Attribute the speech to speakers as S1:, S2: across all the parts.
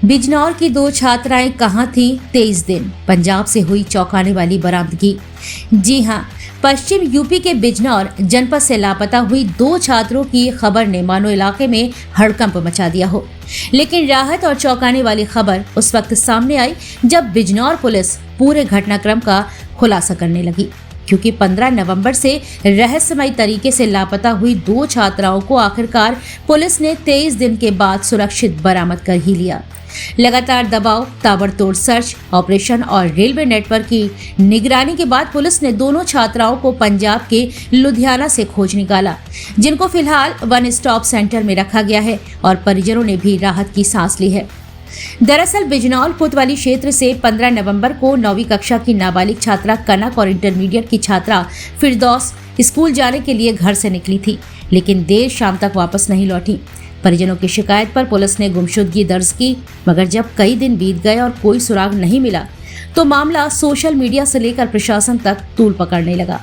S1: बिजनौर की दो छात्राएं कहां थीं 23 दिन, पंजाब से हुई चौंकाने वाली बरामदगी। जी हां, पश्चिम यूपी के बिजनौर जनपद से लापता हुई दो छात्रों की खबर ने मानो इलाके में हड़कंप मचा दिया हो। लेकिन राहत और चौंकाने वाली खबर उस वक्त सामने आई जब बिजनौर पुलिस पूरे घटनाक्रम का खुलासा करने लगी, क्योंकि 15 नवंबर से रहस्यमय तरीके से लापता हुई दो छात्राओं को आखिरकार पुलिस ने 23 दिन के बाद सुरक्षित बरामद कर ही लिया। लगातार दबाव, ताबड़तोड़ सर्च ऑपरेशन और रेलवे नेटवर्क की निगरानी के बाद पुलिस ने दोनों छात्राओं को पंजाब के लुधियाना से खोज निकाला, जिनको फिलहाल वन स्टॉप सेंटर में रखा गया है और परिजनों ने भी राहत की सांस ली है। दरअसल बिजनौर कोतवाली क्षेत्र से 15 नवंबर को 9वीं कक्षा की नाबालिग छात्रा कनक और इंटरमीडिएट की छात्रा फिरदौस स्कूल जाने के लिए घर से निकली थी, लेकिन देर शाम तक वापस नहीं लौटी। परिजनों की शिकायत पर पुलिस ने गुमशुदगी दर्ज की, मगर जब कई दिन बीत गए और कोई सुराग नहीं मिला तो मामला सोशल मीडिया से लेकर प्रशासन तक तूल पकड़ने लगा।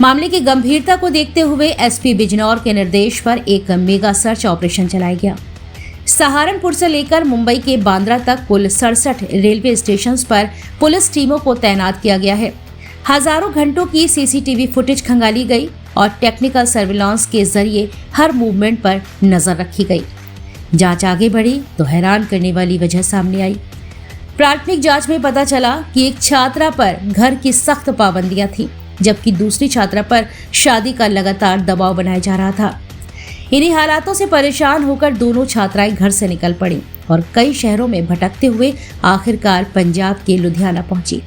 S1: मामले की गंभीरता को देखते हुए एसपी बिजनौर के निर्देश पर एक मेगा सर्च ऑपरेशन चलाया गया। सहारनपुर से लेकर मुंबई के बांद्रा तक कुल 67 रेलवे स्टेशंस पर पुलिस टीमों को तैनात किया गया है। हजारों घंटों की सीसीटीवी फुटेज खंगाली गई और टेक्निकल सर्विलांस के जरिए हर मूवमेंट पर नजर रखी गई। जांच आगे बढ़ी तो हैरान करने वाली वजह सामने आई। प्राथमिक जांच में पता चला कि एक छात्रा पर घर की सख्त पाबंदियां थीं, जबकि दूसरी छात्रा पर शादी का लगातार दबाव बनाया जा रहा था। इन्हीं हालातों से परेशान होकर दोनों छात्राएं घर से निकल पड़ी और कई शहरों में भटकते हुए आखिरकार पंजाब के लुधियाना पहुंची।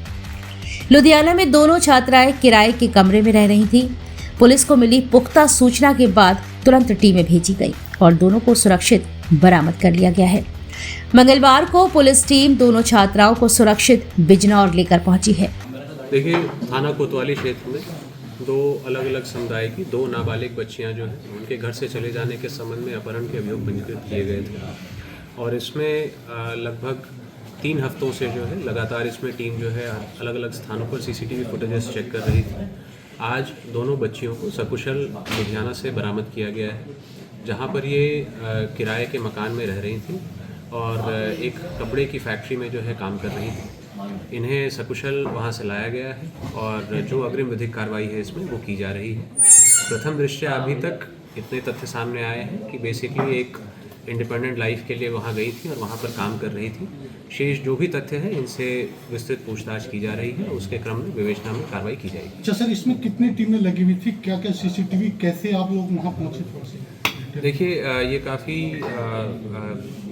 S1: लुधियाना में दोनों छात्राएं किराए के कमरे में रह रही थीं। पुलिस को मिली पुख्ता सूचना के बाद तुरंत टीमें भेजी गई और दोनों को सुरक्षित बरामद कर लिया गया है। मंगलवार को पुलिस टीम दोनों छात्राओं को सुरक्षित बिजनौर लेकर पहुंची है।
S2: देखिए, थाना कोतवाली क्षेत्र में दो अलग अलग समुदाय की दो नाबालिग बच्चियां जो हैं उनके घर से चले जाने के संबंध में अपहरण के अभियोग पंजीकृत किए गए थे और इसमें लगभग 3 हफ्तों से जो है लगातार इसमें टीम जो है अलग अलग स्थानों पर सीसीटीवी फुटेजेस चेक कर रही थी। आज दोनों बच्चियों को सकुशल लुधियाना से बरामद किया गया है, जहां पर ये किराए के मकान में रह रही थी और एक कपड़े की फैक्ट्री में जो है काम कर रही थी। इन्हें सकुशल वहां से लाया गया है और जो अग्रिम विधिक कार्रवाई है इसमें वो की जा रही है। प्रथम दृष्टया अभी तक इतने तथ्य सामने आए हैं कि बेसिकली एक इंडिपेंडेंट लाइफ के लिए वहाँ गई थी और वहाँ पर काम कर रही थी। शेष जो भी तथ्य हैं इनसे विस्तृत पूछताछ की जा रही है, उसके क्रम में विवेचना में कार्रवाई की जाएगी।
S3: अच्छा सर, इसमें कितनी टीमें लगी हुई थी, क्या क्या सीसीटीवी, कैसे आप लोग वहाँ पहुँचे?
S2: देखिए, ये काफ़ी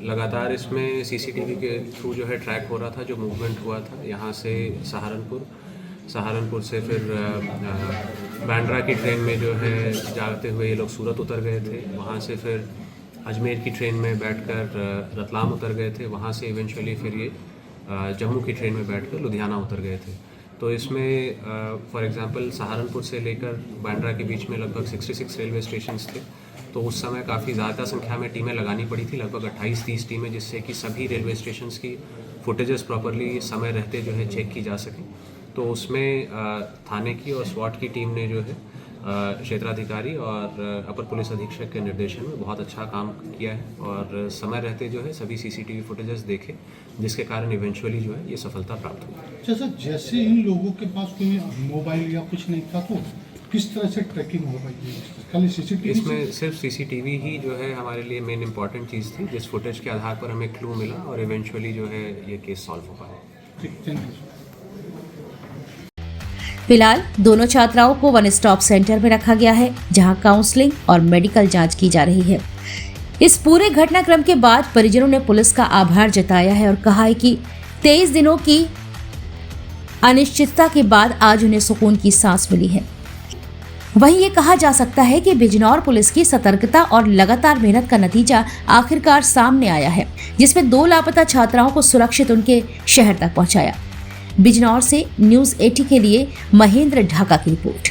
S2: लगातार इसमें सीसीटीवी के थ्रू जो है ट्रैक हो रहा था, जो मूवमेंट हुआ था यहाँ से सहारनपुर से फिर बांद्रा की ट्रेन में जो है जाते हुए ये लोग सूरत उतर गए थे, वहाँ से फिर अजमेर की ट्रेन में बैठकर रतलाम उतर गए थे, वहाँ से इवेंचुअली फिर ये जम्मू की ट्रेन में बैठकर लुधियाना उतर गए थे। तो इसमें फॉर एग्जांपल सहारनपुर से लेकर बांद्रा के बीच में लगभग 66 रेलवे स्टेशंस थे, तो उस समय काफ़ी ज़्यादा संख्या में टीमें लगानी पड़ी थी, लगभग 28-30 टीमें, जिससे कि सभी रेलवे स्टेशंस की फुटेजेस प्रॉपरली समय रहते जो है चेक की जा सकें। तो उसमें थाने की और स्वाट की टीम ने जो है क्षेत्राधिकारी और अपर पुलिस अधीक्षक के निर्देशन में बहुत अच्छा काम किया है और समय रहते जो है सभी सीसीटीवी फुटेजेस देखे, जिसके कारण इवेंचुअली जो है ये सफलता प्राप्त हुई।
S3: अच्छा सर, जैसे इन लोगों के पास कोई मोबाइल या कुछ नहीं था, तो किस तरह से ट्रैकिंग हो पाई? खाली सीसीटीवी?
S2: इसमें सिर्फ सीसीटीवी ही जो है हमारे लिए मेन इंपॉर्टेंट चीज़ थी, जिस फुटेज के आधार पर हमें क्लू मिला और इवेंचुअली जो है ये केस सॉल्व हो पाया।
S3: ठीक, थैंक यू।
S1: फिलहाल दोनों छात्राओं को वन स्टॉप सेंटर में रखा गया है, जहां काउंसलिंग और मेडिकल जांच की जा रही है। इस पूरे घटनाक्रम के बाद परिजनों ने पुलिस का आभार जताया है और कहा है कि 23 दिनों की अनिश्चितता के बाद आज उन्हें सुकून की सांस मिली है। वहीं ये कहा जा सकता है कि बिजनौर पुलिस की सतर्कता और लगातार मेहनत का नतीजा आखिरकार सामने आया है, जिसमें 2 लापता छात्राओं को सुरक्षित उनके शहर तक पहुंचाया। बिजनौर से न्यूज़ 80 के लिए महेंद्र ढाका की रिपोर्ट।